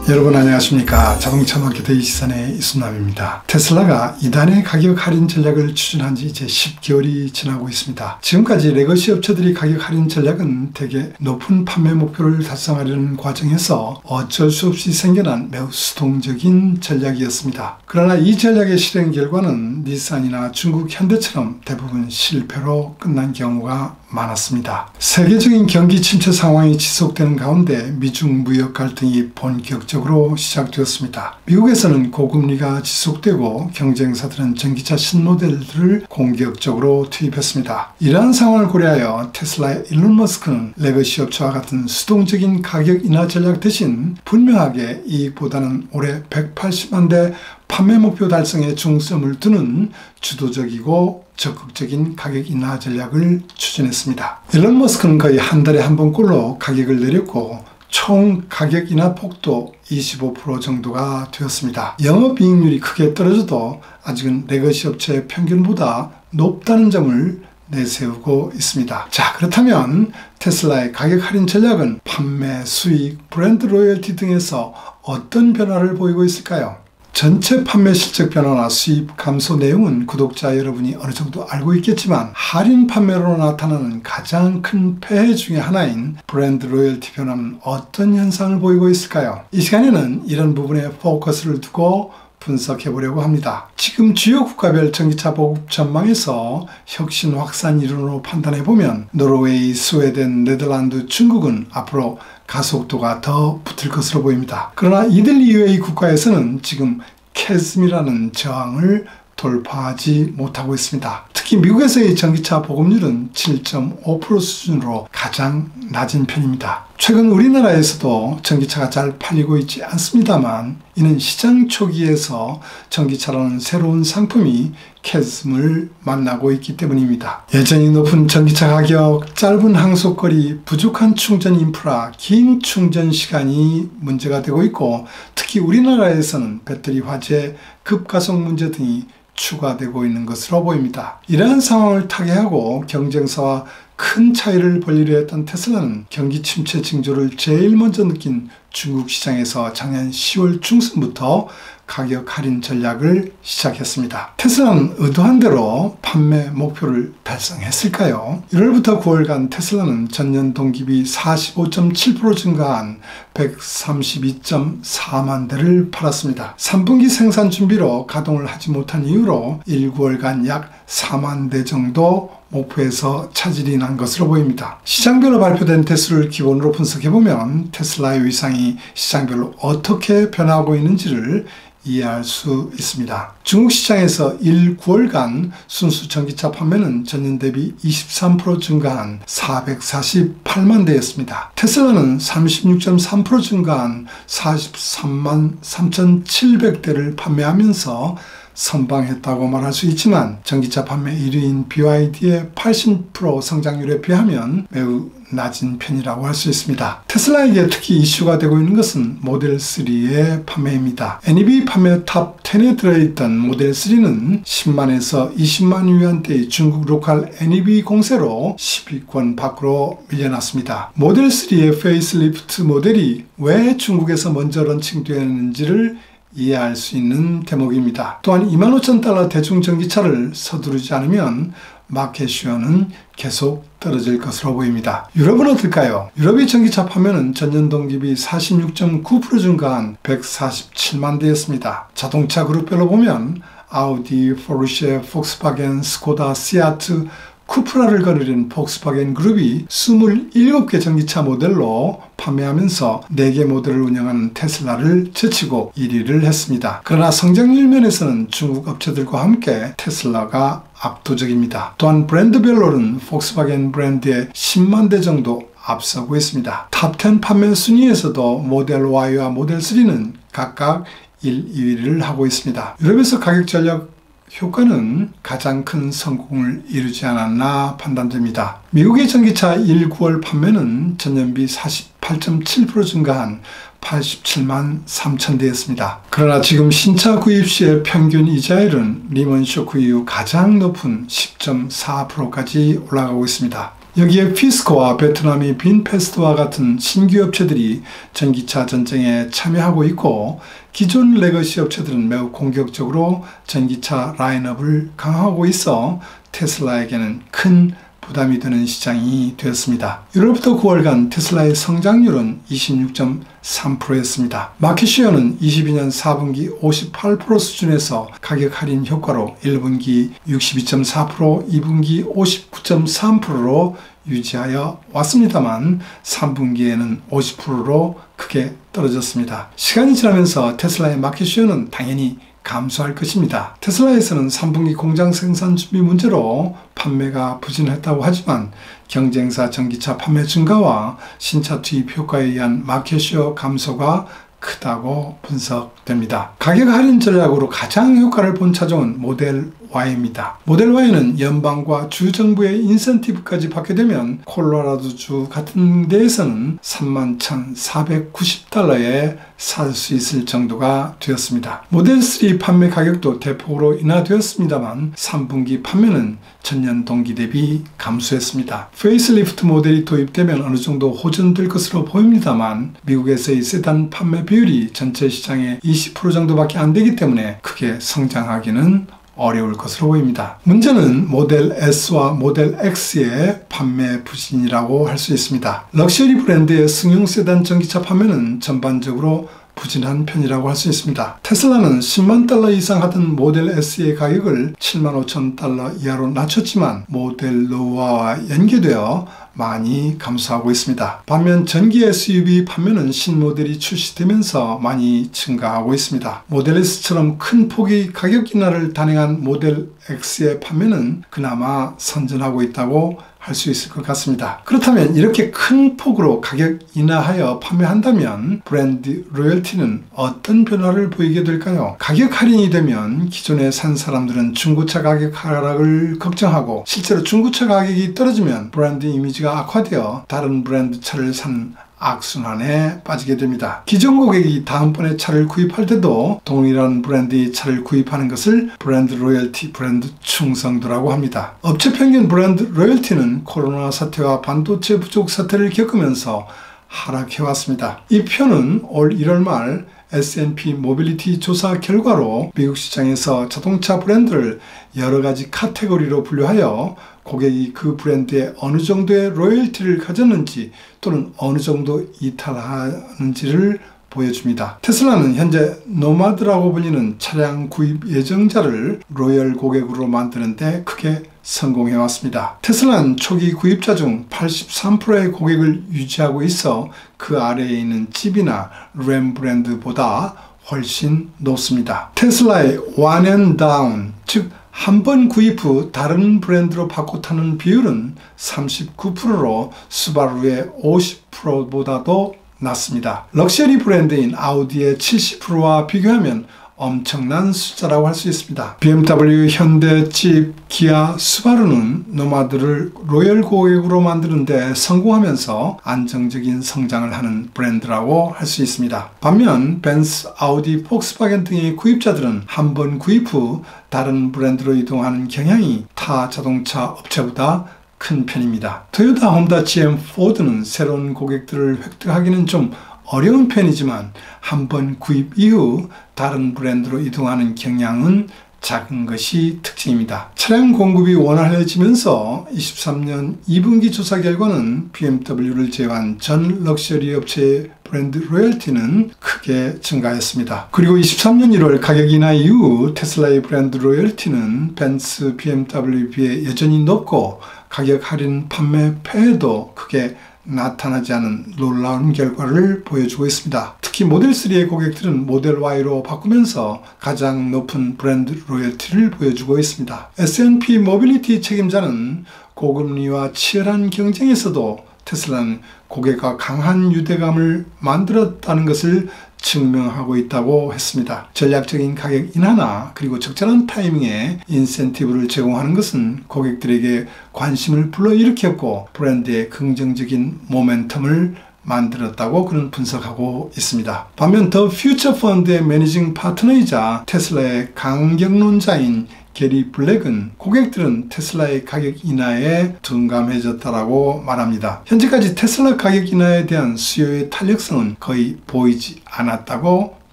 여러분 안녕하십니까. 자동차 마케터 이시선의 이순남입니다. 테슬라가 2단의 가격 할인 전략을 추진한 지 이제 10개월이 지나고 있습니다. 지금까지 레거시 업체들이 가격 할인 전략은 대개 높은 판매 목표를 달성하려는 과정에서 어쩔 수 없이 생겨난 매우 수동적인 전략이었습니다. 그러나 이 전략의 실행 결과는 닛산이나 중국 현대처럼 대부분 실패로 끝난 경우가 많았습니다. 세계적인 경기 침체 상황이 지속되는 가운데 미중 무역 갈등이 본격적으로 시작되었습니다. 미국에서는 고금리가 지속되고 경쟁사들은 전기차 신모델들을 공격적으로 투입했습니다. 이러한 상황을 고려하여 테슬라의 일론 머스크는 레거시 업체와 같은 수동적인 가격 인하 전략 대신 분명하게 이익보다는 올해 180만 대 판매 목표 달성에 중점을 두는 주도적이고 적극적인 가격 인하 전략을 추진했습니다. 일론 머스크는 거의 한 달에 한 번꼴로 가격을 내렸고 총 가격 인하 폭도 25% 정도가 되었습니다. 영업이익률이 크게 떨어져도 아직은 레거시 업체의 평균보다 높다는 점을 내세우고 있습니다. 자, 그렇다면 테슬라의 가격 할인 전략은 판매, 수익, 브랜드 로열티 등에서 어떤 변화를 보이고 있을까요? 전체 판매 실적 변화나 수입 감소 내용은 구독자 여러분이 어느 정도 알고 있겠지만 할인 판매로 나타나는 가장 큰 폐해 중의 하나인 브랜드 로열티 변화는 어떤 현상을 보이고 있을까요? 이 시간에는 이런 부분에 포커스를 두고 분석해 보려고 합니다. 지금 주요 국가별 전기차 보급 전망에서 혁신 확산 이론으로 판단해 보면 노르웨이, 스웨덴, 네덜란드, 중국은 앞으로 가속도가 더 붙을 것으로 보입니다. 그러나 이들 이외의 국가에서는 지금 캐즘이라는 저항을 돌파하지 못하고 있습니다. 특히 미국에서의 전기차 보급률은 7.5% 수준으로 가장 낮은 편입니다. 최근 우리나라에서도 전기차가 잘 팔리고 있지 않습니다만 이는 시장 초기에서 전기차라는 새로운 상품이 캐즘을 만나고 있기 때문입니다. 여전히 높은 전기차 가격, 짧은 항속거리, 부족한 충전 인프라, 긴 충전 시간이 문제가 되고 있고 특히 우리나라에서는 배터리 화재, 급가속 문제 등이 추가되고 있는 것으로 보입니다. 이러한 상황을 타개하고 경쟁사와 큰 차이를 벌리려 했던 테슬라는 경기 침체 징조를 제일 먼저 느낀 중국 시장에서 작년 10월 중순부터 가격 할인 전략을 시작했습니다. 테슬라는 의도한 대로 판매 목표를 달성했을까요? 1월부터 9월간 테슬라는 전년 동기비 45.7% 증가한 132.4만 대를 팔았습니다. 3분기 생산 준비로 가동을 하지 못한 이유로 1, 9월간 약 4만 대 정도 목표에서 차질이 난 것으로 보입니다. 시장별로 발표된 대수를 기본으로 분석해보면 테슬라의 위상이 시장별로 어떻게 변화하고 있는지를 이해할 수 있습니다. 중국 시장에서 1, 9월간 순수 전기차 판매는 전년 대비 23% 증가한 448만 대였습니다. 테슬라는 36.3% 증가한 43만 3,700대를 판매하면서 선방했다고 말할 수 있지만 전기차 판매 1위인 BYD의 80% 성장률에 비하면 매우 낮은 편이라고 할 수 있습니다. 테슬라에게 특히 이슈가 되고 있는 것은 모델 3의 판매입니다. NEV 판매 탑 10에 들어있던 모델 3는 10만에서 20만 위안대의 중국 로컬 NEV 공세로 10위권 밖으로 밀려났습니다. 모델 3의 페이스리프트 모델이 왜 중국에서 먼저 런칭되었는지를 이해할 수 있는 대목입니다. 또한 25,000달러 대중 전기차를 서두르지 않으면 마켓슈어는 계속 떨어질 것으로 보입니다. 유럽은 어떨까요? 유럽의 전기차 판매는 전년 동기비 46.9% 증가한 147만 대였습니다. 자동차 그룹별로 보면 아우디, 포르쉐, 폭스바겐, 스코다, 시아트, 쿠프라를 거느린 폭스바겐 그룹이 27개 전기차 모델로 판매하면서 4개 모델을 운영하는 테슬라를 제치고 1위를 했습니다. 그러나 성장률 면에서는 중국 업체들과 함께 테슬라가 압도적입니다. 또한 브랜드별로는 폭스바겐 브랜드의 10만 대 정도 앞서고 있습니다. 탑10 판매 순위에서도 모델 Y와 모델 3는 각각 1, 2위를 하고 있습니다. 유럽에서 가격 전략 효과는 가장 큰 성공을 이루지 않았나 판단됩니다. 미국의 전기차 1, 9월 판매는 전년비 48.7% 증가한 87만 3천 대였습니다. 그러나 지금 신차 구입 시의 평균 이자율은 리먼 쇼크 이후 가장 높은 10.4%까지 올라가고 있습니다. 여기에 피스코와 베트남의 빈페스트와 같은 신규 업체들이 전기차 전쟁에 참여하고 있고, 기존 레거시 업체들은 매우 공격적으로 전기차 라인업을 강화하고 있어 테슬라에게는 큰 부담이 되는 시장이 되었습니다. 1월부터 9월간 테슬라의 성장률은 26.3%였습니다. 마켓시어는 22년 4분기 58% 수준에서 가격 할인 효과로 1분기 62.4%, 2분기 59.3%로 유지하여 왔습니다만 3분기에는 50%로 크게 떨어졌습니다. 시간이 지나면서 테슬라의 마켓시어는 당연히 감소할 것입니다. 테슬라에서는 3분기 공장 생산 준비 문제로 판매가 부진했다고 하지만 경쟁사 전기차 판매 증가와 신차 투입 효과에 의한 마켓시어 감소가 크다고 분석됩니다. 가격 할인 전략으로 가장 효과를 본 차종은 모델 Y입니다. 모델 Y는 연방과 주 정부의 인센티브까지 받게 되면 콜로라도주 같은 데에서는 31,490달러에 살 수 있을 정도가 되었습니다. 모델 3 판매 가격도 대폭으로 인하되었습니다만 3분기 판매는 전년 동기 대비 감소했습니다. 페이스리프트 모델이 도입되면 어느 정도 호전될 것으로 보입니다만 미국에서의 세단 판매 비율이 전체 시장의 20% 정도밖에 안 되기 때문에 크게 성장하기는 어려울 것으로 보입니다. 문제는 모델 S와 모델 X의 판매 부진이라고 할 수 있습니다. 럭셔리 브랜드의 승용 세단 전기차 판매는 전반적으로 부진한 편이라고 할 수 있습니다. 테슬라는 10만 달러 이상 하던 모델 S의 가격을 7만 5천 달러 이하로 낮췄지만 모델 노아와 연계되어 많이 감소하고 있습니다. 반면 전기 SUV 판매는 신모델이 출시되면서 많이 증가하고 있습니다. 모델 S처럼 큰 폭의 가격 인하를 단행한 모델 X의 판매는 그나마 선전하고 있다고 할 수 있을 것 같습니다. 그렇다면 이렇게 큰 폭으로 가격 인하하여 판매한다면 브랜드 로열티는 어떤 변화를 보이게 될까요? 가격 할인이 되면 기존에 산 사람들은 중고차 가격 하락을 걱정하고 실제로 중고차 가격이 떨어지면 브랜드 이미지가 악화되어 다른 브랜드 차를 산 악순환에 빠지게 됩니다. 기존 고객이 다음번에 차를 구입할 때도 동일한 브랜드의 차를 구입하는 것을 브랜드 로열티, 브랜드 충성도라고 합니다. 업체 평균 브랜드 로열티는 코로나 사태와 반도체 부족 사태를 겪으면서 하락해왔습니다. 이 표는 올 1월 말 S&P 모빌리티 조사 결과로 미국 시장에서 자동차 브랜드를 여러 가지 카테고리로 분류하여 고객이 그 브랜드에 어느 정도의 로열티를 가졌는지 또는 어느 정도 이탈하는지를 보여줍니다. 테슬라는 현재 노마드라고 불리는 차량 구입 예정자를 로열 고객으로 만드는데 크게 성공해왔습니다. 테슬라는 초기 구입자 중 83%의 고객을 유지하고 있어 그 아래에 있는 집이나 램 브랜드보다 훨씬 높습니다. 테슬라의 one and down, 즉 한 번 구입 후 다른 브랜드로 바꿔 타는 비율은 39%로 수바루의 50%보다도 낮습니다. 럭셔리 브랜드인 아우디의 70%와 비교하면 엄청난 숫자라고 할 수 있습니다. BMW, 현대, 집, 기아, 수바루는 노마드를 로열 고객으로 만드는데 성공하면서 안정적인 성장을 하는 브랜드라고 할 수 있습니다. 반면 벤츠, 아우디, 폭스바겐 등의 구입자들은 한 번 구입 후 다른 브랜드로 이동하는 경향이 타 자동차 업체보다 큰 편입니다. 토요타, 혼다, GM, 포드는 새로운 고객들을 획득하기는 좀 어려운 편이지만 한 번 구입 이후 다른 브랜드로 이동하는 경향은 작은 것이 특징입니다. 차량 공급이 원활해지면서 23년 2분기 조사 결과는 BMW를 제외한 전 럭셔리 업체의 브랜드 로열티는 크게 증가했습니다. 그리고 23년 1월 가격 인하 이후 테슬라의 브랜드 로열티는 벤츠, BMW에 비해 여전히 높고 가격 할인 판매 폐해도 크게 나타나지 않은 놀라운 결과를 보여주고 있습니다. 특히 모델 3의 고객들은 모델 Y로 바꾸면서 가장 높은 브랜드 로열티를 보여주고 있습니다. S&P 모빌리티 책임자는 고금리와 치열한 경쟁에서도 테슬라는 고객과 강한 유대감을 만들었다는 것을 증명하고 있다고 했습니다. 전략적인 가격 인하나 그리고 적절한 타이밍에 인센티브를 제공하는 것은 고객들에게 관심을 불러일으켰고 브랜드의 긍정적인 모멘텀을 만들었다고 그는 분석하고 있습니다. 반면 더 퓨처 펀드의 매니징 파트너이자 테슬라의 강경론자인 게리 블랙은 고객들은 테슬라의 가격 인하에 둔감해졌다라고 말합니다. 현재까지 테슬라 가격 인하에 대한 수요의 탄력성은 거의 보이지 않았다고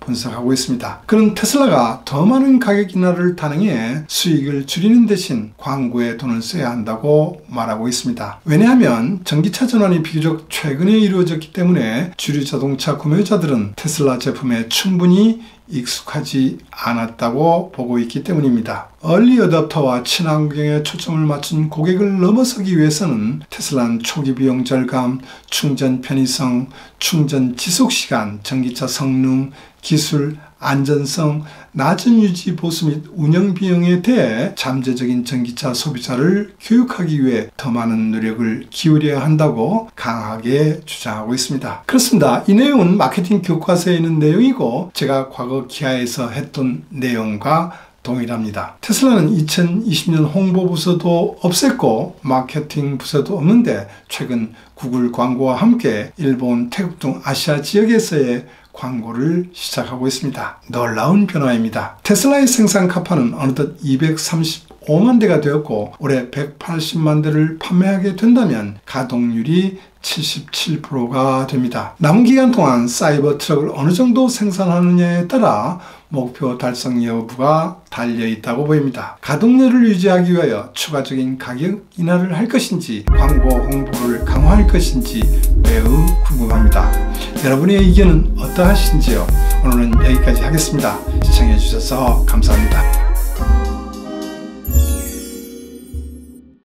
분석하고 있습니다. 그는 테슬라가 더 많은 가격 인하를 단행해 수익을 줄이는 대신 광고에 돈을 써야 한다고 말하고 있습니다. 왜냐하면 전기차 전환이 비교적 최근에 이루어졌기 때문에 주류 자동차 구매자들은 테슬라 제품에 충분히 익숙하지 않았다고 보고 있기 때문입니다. 얼리 어댑터와 친환경에 초점을 맞춘 고객을 넘어서기 위해서는 테슬라는 초기 비용 절감, 충전 편의성, 충전 지속시간, 전기차 성능, 기술, 안전성, 낮은 유지 보수 및 운영 비용에 대해 잠재적인 전기차 소비자를 교육하기 위해 더 많은 노력을 기울여야 한다고 강하게 주장하고 있습니다. 그렇습니다. 이 내용은 마케팅 교과서에 있는 내용이고 제가 과거 기아에서 했던 내용과 동일합니다. 테슬라는 2020년 홍보부서도 없앴고 마케팅 부서도 없는데 최근 구글 광고와 함께 일본, 태국 등 아시아 지역에서의 광고를 시작하고 있습니다. 놀라운 변화입니다. 테슬라의 생산 카파는 어느덧 235만 대가 되었고 올해 180만 대를 판매하게 된다면 가동률이 77%가 됩니다. 남은 기간 동안 사이버 트럭을 어느 정도 생산하느냐에 따라 목표 달성 여부가 달려 있다고 보입니다. 가동률을 유지하기 위하여 추가적인 가격 인하를 할 것인지 광고 홍보를 강화할 것인지 매우 궁금합니다. 여러분의 의견은 어떠하신지요? 오늘은 여기까지 하겠습니다. 시청해 주셔서 감사합니다.